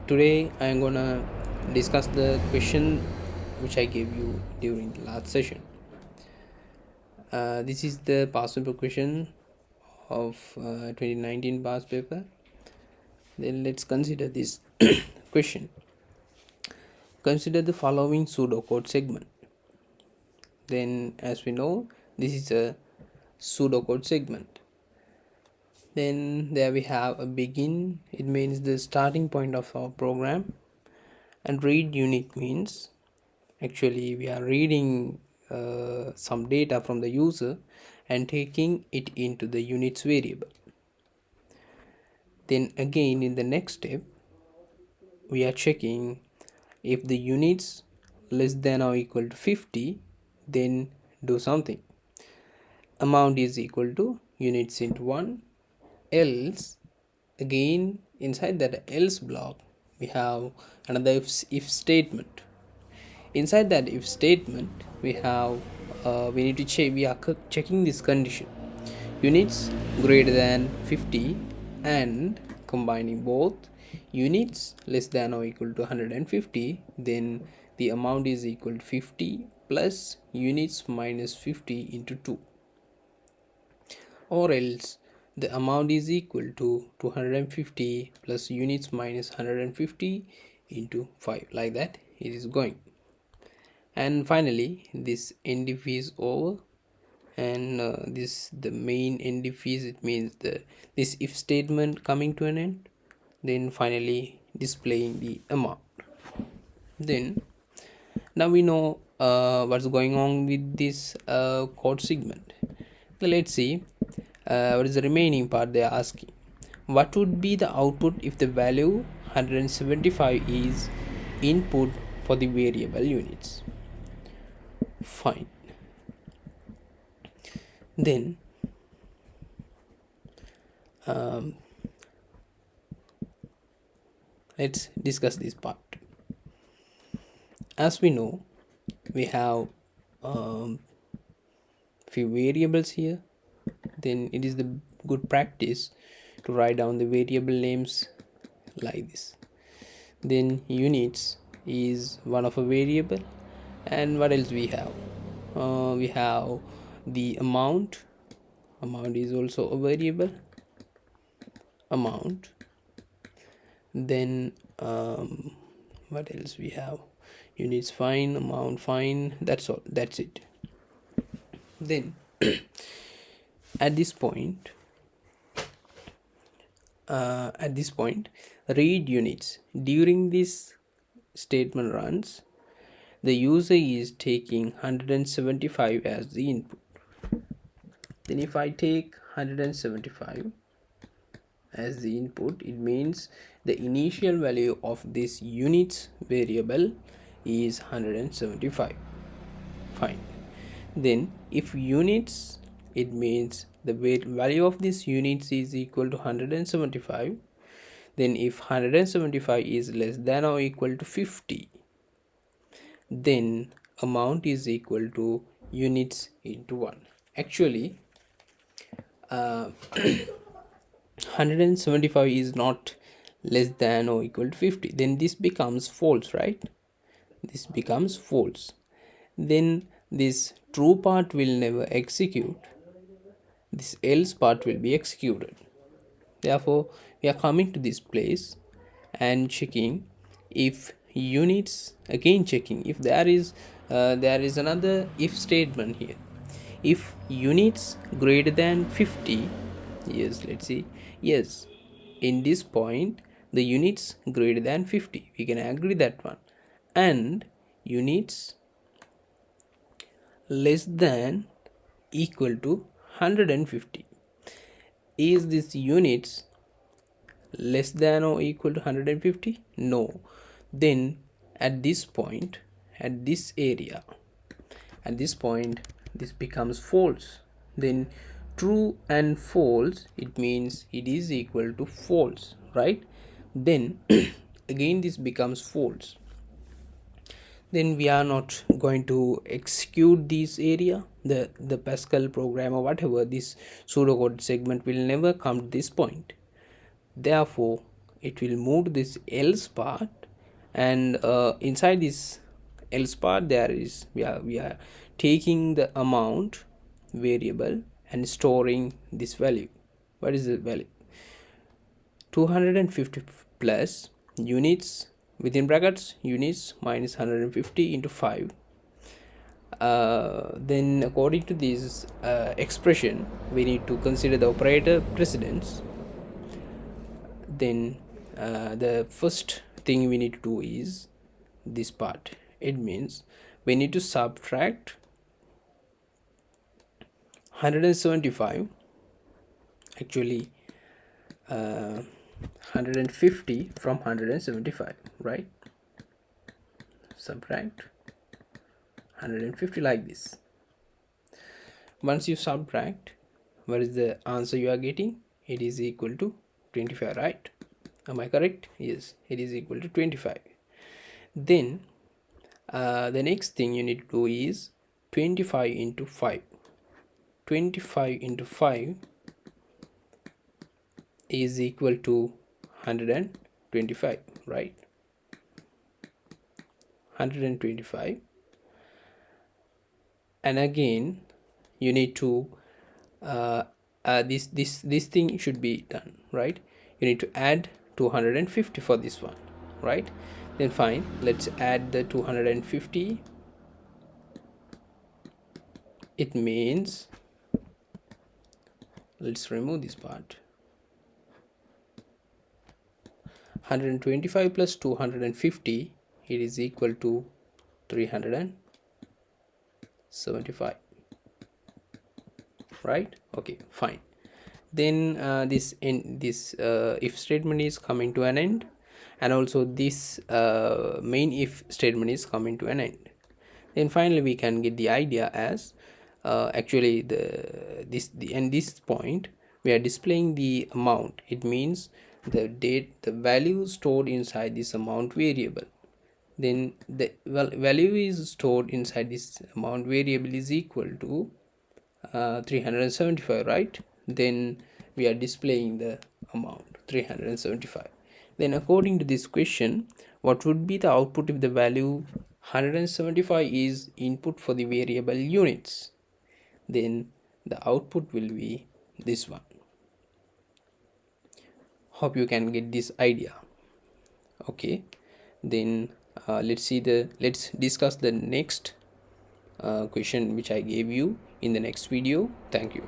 Today I am gonna discuss the question which I gave you during the last session. This is the past paper question of 2019 past paper. Then let's consider this question. Consider the following pseudocode segment. Then, as we know, this is a pseudocode segment. Then there we have a begin. It means the starting point of our program, and read unit means actually we are reading some data from the user and taking it into the units variable. Then again in the next step we are checking if the units less than or equal to 50, then do something. Amount is equal to units into 1, else again inside that else block we have another if statement. Inside that if statement we have we need to check, we are checking this condition, units greater than 50 and combining both units less than or equal to 150, then the amount is equal to 50 plus units minus 50 into 2, or else the amount is equal to 250 plus units minus 150 into 5, like that it is going. And finally this end if is over, and this the main end if is, it means this if statement coming to an end, then finally displaying the amount. Then now we know what's going on with this code segment. So let's see what is the remaining part. They are asking what would be the output if the value 175 is input for the variable units. Fine. Then let's discuss this part. As we know, we have few variables here. Then it is the good practice to write down the variable names like this. Then units is one of a variable, and what else we have? We have the amount is also a variable, amount. Then what else we have? Units fine, amount fine, that's all, that's it. Then at this point read units. During this statement runs, the user is taking 175 as the input. Then if I take 175 as the input, it means the initial value of this units variable is 175. Fine. Then if units, it means the value of this units is equal to 175. Then if 175 is less than or equal to 50, then amount is equal to units into 1. Actually 175 is not less than or equal to 50, then this becomes false, right? This becomes false. Then this true part will never execute, this else part will be executed. Therefore we are coming to this place and checking if units, again checking if there is another if statement here. If units greater than 50, yes, let's see, yes, in this point the units greater than 50, we can agree that one, and units less than equal to 150, is this units less than or equal to 150? No. Then at this point, at this area, at this point, this becomes false. Then true and false, it means it is equal to false, right? Then again this becomes false. Then we are not going to execute this area, the Pascal program or whatever, this pseudocode segment will never come to this point. Therefore it will move to this else part, and inside this else part there is we are taking the amount variable and storing this value. What is the value? 250 plus units within brackets units minus 150 into 5. Then according to this expression, we need to consider the operator precedence. Then the first thing we need to do is this part. It means we need to subtract 175, actually 150 from 175, right? Subtract 150 like this. Once you subtract, what is the answer you are getting? It is equal to 25, right? Am I correct? Yes, it is equal to 25. Then the next thing you need to do is 25 into 5. 25 into 5 is equal to 125, right? 125. And again you need to this thing should be done, right? You need to add 250 for this one, right? Then fine, let's add the 250. It means, let's remove this part. 125 plus 250, it is equal to 375, right? Okay, fine. Then this if statement is coming to an end, and also this main if statement is coming to an end. Then finally we can get the idea as actually this point we are displaying the amount. It means the value stored inside this amount variable. Then the value is stored inside this amount variable is equal to 375, right? Then we are displaying the amount 375. Then according to this question, what would be the output if the value 175 is input for the variable units? Then the output will be this one. Hope you can get this idea. Okay, then let's discuss the next question which I gave you in the next video. Thank you.